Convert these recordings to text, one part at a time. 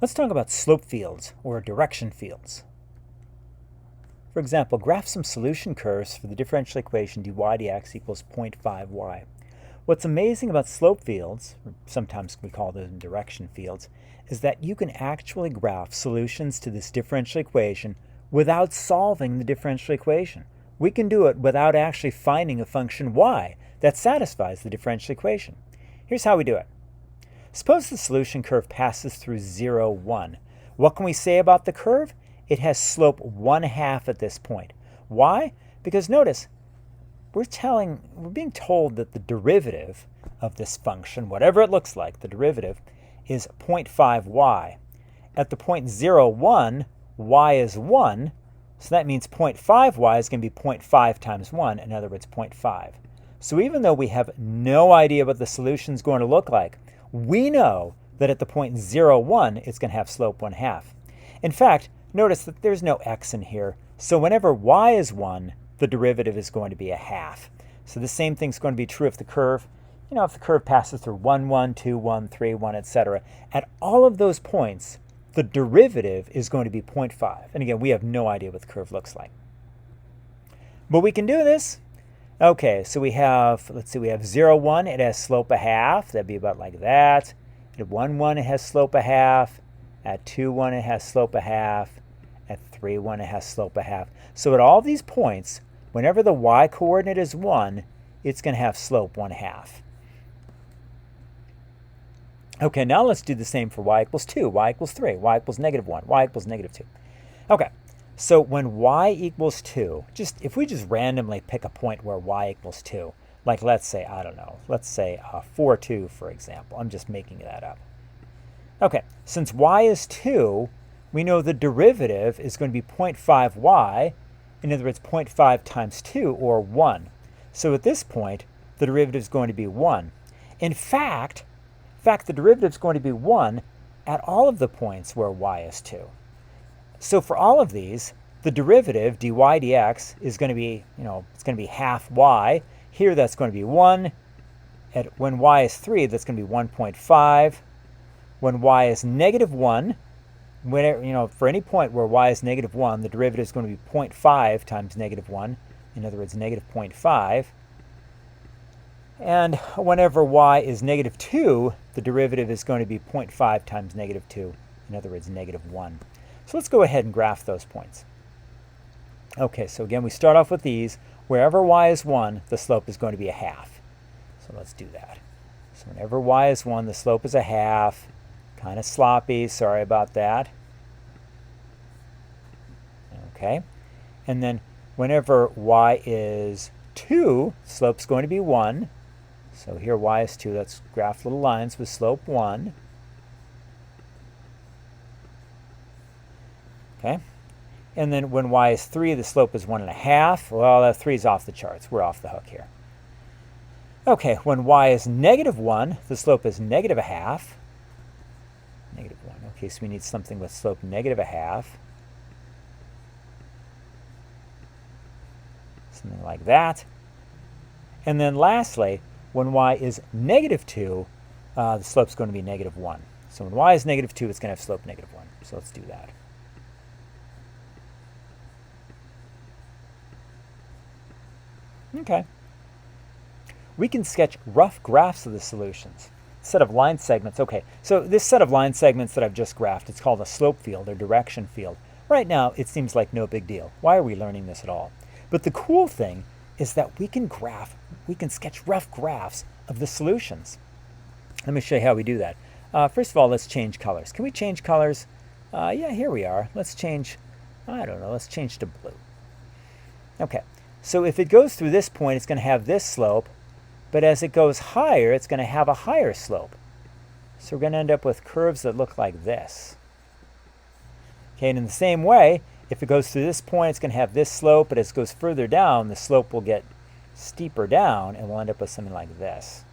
Let's talk about slope fields or direction fields. For example, graph some solution curves for the differential equation dy dx equals 0.5y. What's amazing about slope fields, or sometimes we call them direction fields, is that you can actually graph solutions to this differential equation without solving the differential equation. We can do it without actually finding a function y that satisfies the differential equation. Here's how we do it. Suppose the solution curve passes through 0, 1. What can we say about the curve? It has slope 1/2 at this point. Why? Because notice, we're being told that the derivative of this function, whatever it looks like, the derivative, is 0.5y. At the point 0, 1, y is 1, so that means 0.5y is going to be 0.5 times 1, in other words, 0.5. So even though we have no idea what the solution is going to look like, we know that at the point 0, 1, it's going to have slope 1/2. In fact, notice that there's no x in here, so whenever y is 1, the derivative is going to be 1/2. So the same thing's going to be true if the curve, if the curve passes through 1, 1, 2, 1, 3, 1, etc. At all of those points, the derivative is going to be 0.5. And again, we have no idea what the curve looks like. But we can do this. Okay, so we have, let's see, we have 0, 1, it has slope 1/2. That'd be about like that. At 1, 1, it has slope 1/2. At 2, 1, it has slope 1/2. At 3, 1, it has slope 1/2. So at all these points, whenever the y coordinate is 1, it's going to have slope 1/2. Okay, now let's do the same for y equals 2, y equals 3, y equals -1, y equals -2. Okay, so when y equals 2, if we just randomly pick a point where y equals 2, like let's say, I don't know, let's say 4, 2, for example. I'm just making that up. Okay, since y is 2, we know the derivative is going to be 0.5y. In other words, 0.5 times 2, or 1. So at this point, the derivative is going to be 1. In fact, the derivative is going to be 1 at all of the points where y is 2. So for all of these, the derivative, dy dx, is going to be, it's going to be half y. Here, that's going to be 1. When y is 3, that's going to be 1.5. When y is -1, whenever, for any point where y is -1, the derivative is going to be 0.5 times -1. In other words, -0.5. And whenever y is -2, the derivative is going to be 0.5 times -2. In other words, -1. So let's go ahead and graph those points. Okay, so again, we start off with these. Wherever y is 1, the slope is going to be 1/2. So let's do that. So whenever y is 1, the slope is 1/2. Kind of sloppy, sorry about that. Okay, and then whenever y is 2, the slope's going to be 1. So here y is 2, let's graph little lines with slope 1. Okay, and then when y is 3, the slope is 1.5. Well, that 3 is off the charts. We're off the hook here. Okay, when y is -1, the slope is -1/2. -1. Okay, so we need something with slope -1/2. Something like that. And then lastly, when y is -2, the slope's going to be -1. So when y is -2, it's going to have slope -1. So let's do that. Okay. We can sketch rough graphs of the solutions. Set of line segments. Okay, so this set of line segments that I've just graphed, it's called a slope field or direction field. Right now, it seems like no big deal. Why are we learning this at all? But the cool thing is that we can sketch rough graphs of the solutions. Let me show you how we do that. First of all, let's change colors. Can we change colors? Yeah, here we are. Let's change, I don't know, let's change to blue. Okay, so if it goes through this point, it's going to have this slope. But as it goes higher, it's going to have a higher slope. So we're going to end up with curves that look like this. Okay, and in the same way, if it goes through this point, it's going to have this slope, but as it goes further down, the slope will get steeper down, and we'll end up with something like this.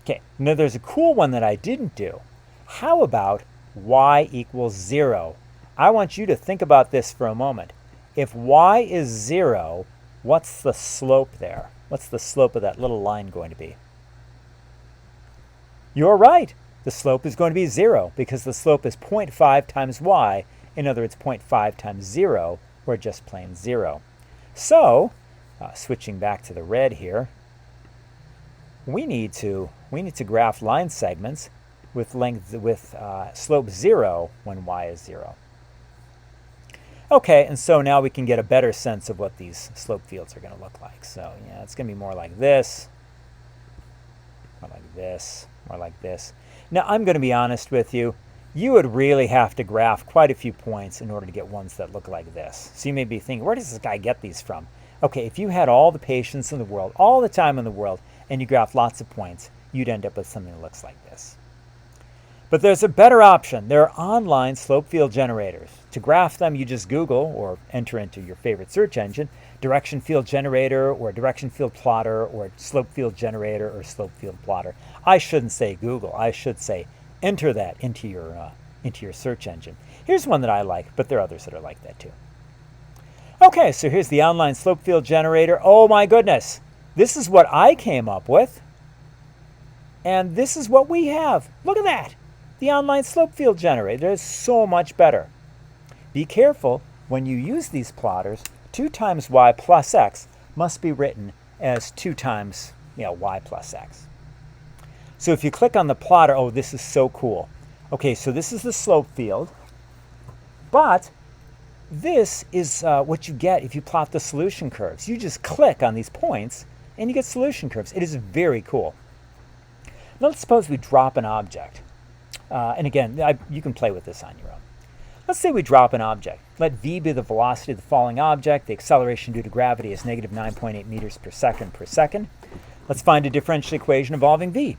Okay, now there's a cool one that I didn't do. How about y equals 0? I want you to think about this for a moment. If y is 0, what's the slope there? What's the slope of that little line going to be? You're right. The slope is going to be 0 because the slope is 0.5 times y. In other words, 0.5 times 0, or just plain 0. So, switching back to the red here, we need to graph line segments with slope 0 when y is 0. Okay, and so now we can get a better sense of what these slope fields are going to look like. So yeah, it's going to be more like this, more like this, more like this. Now I'm going to be honest with you. You would really have to graph quite a few points in order to get ones that look like this. So you may be thinking, where does this guy get these from? Okay, if you had all the patience in the world, all the time in the world, and you graph lots of points, you'd end up with something that looks like this. But there's a better option. There are online slope field generators. To graph them, you just Google or enter into your favorite search engine, direction field generator or direction field plotter or slope field generator or slope field plotter. I shouldn't say Google. I should say enter that into your search engine. Here's one that I like, but there are others that are like that too. Okay, so here's the online slope field generator. Oh my goodness. This is what I came up with. And this is what we have. Look at that. The online slope field generator is so much better. Be careful when you use these plotters. 2 times y plus x must be written as 2 times y plus x. So if you click on the plotter, oh, this is so cool. Okay, so this is the slope field. But this is what you get if you plot the solution curves. You just click on these points and you get solution curves. It is very cool. Now let's suppose we drop an object. And again, you can play with this on your own. Let's say we drop an object. Let v be the velocity of the falling object. The acceleration due to gravity is negative 9.8 meters per second per second. Let's find a differential equation involving v.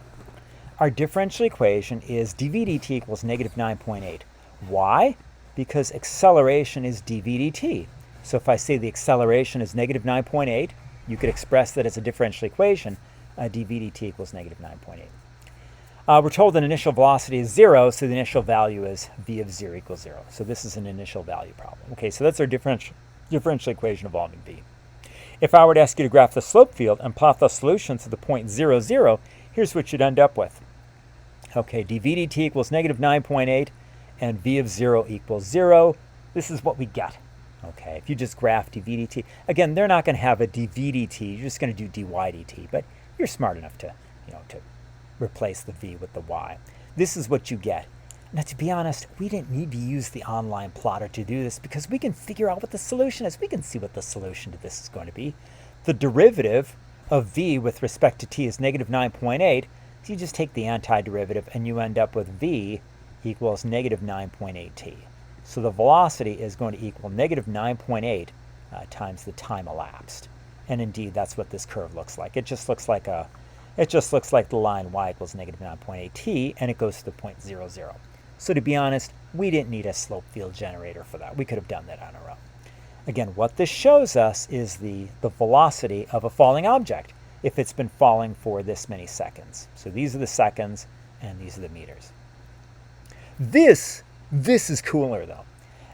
Our differential equation is dv dt equals negative 9.8. Why? Because acceleration is dv dt. So if I say the acceleration is negative 9.8, you could express that as a differential equation, dv dt equals negative 9.8. We're told that initial velocity is 0, so the initial value is v of 0 equals 0. So this is an initial value problem. Okay, so that's our differential equation involving v. If I were to ask you to graph the slope field and plot the solution to the point 0, 0, here's what you'd end up with. Okay, dv dt equals negative 9.8 and v of 0 equals 0. This is what we get. Okay, if you just graph dv dt, again, they're not going to have a dv dt, you're just going to do dy dt, but you're smart enough to, to replace the v with the y. This is what you get. Now, to be honest, we didn't need to use the online plotter to do this because we can figure out what the solution is. We can see what the solution to this is going to be. The derivative of v with respect to t is negative 9.8. So you just take the antiderivative and you end up with v equals negative 9.8t. So the velocity is going to equal negative 9.8 times the time elapsed. And indeed, that's what this curve looks like. It just looks like the line y equals negative 9.8t, and it goes to the point 0, 0. So to be honest, we didn't need a slope field generator for that. We could have done that on our own. Again, what this shows us is the velocity of a falling object if it's been falling for this many seconds. So these are the seconds, and these are the meters. This is cooler, though.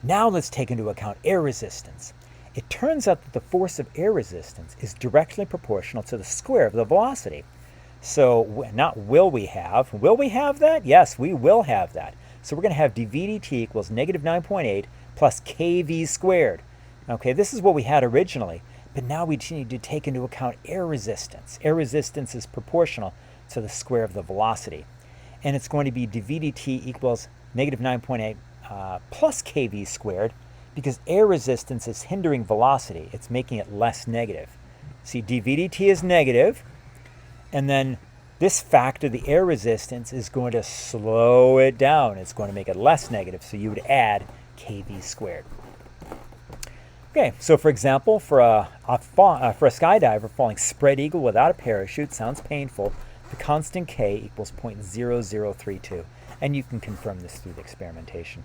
Now let's take into account air resistance. It turns out that the force of air resistance is directly proportional to the square of the velocity. So not will we have that? Yes, we will have that. So we're going to have dv dt equals negative 9.8 plus kv squared. Okay, this is what we had originally, but now we need to take into account air resistance. Air resistance is proportional to the square of the velocity. And it's going to be dv dt equals negative 9.8 plus kv squared, because air resistance is hindering velocity. It's making it less negative. See, dv dt is negative, and then this factor, the air resistance, is going to slow it down. It's going to make it less negative, so you would add kv squared. Okay, so for example, for a skydiver falling spread eagle without a parachute, sounds painful, the constant k equals 0.0032, and you can confirm this through the experimentation.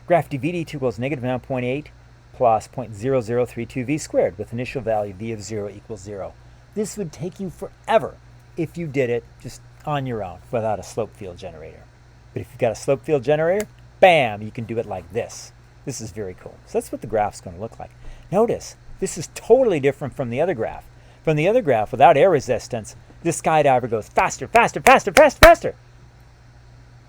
Graph dv dt equals negative 9.8 plus 0.0032 v squared with initial value v of 0 equals 0. This would take you forever if you did it just on your own without a slope field generator. But if you've got a slope field generator, bam, you can do it like this. This is very cool. So that's what the graph's going to look like. Notice, this is totally different from the other graph. From the other graph, without air resistance, this skydiver goes faster, faster, faster, faster, faster.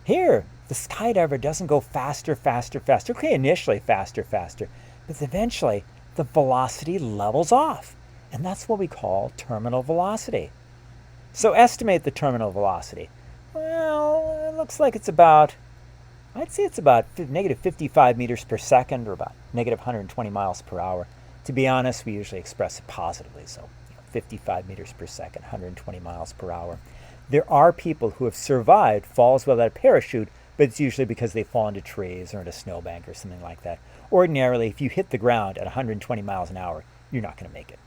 Here, the skydiver doesn't go faster, faster, faster. Okay, initially faster, faster, but eventually the velocity levels off. And that's what we call terminal velocity. So estimate the terminal velocity. Well, it looks like I'd say it's about negative 55 meters per second, or about negative 120 miles per hour. To be honest, we usually express it positively, so 55 meters per second, 120 miles per hour. There are people who have survived falls without a parachute, but it's usually because they fall into trees or into a snowbank or something like that. Ordinarily, if you hit the ground at 120 miles an hour, you're not going to make it.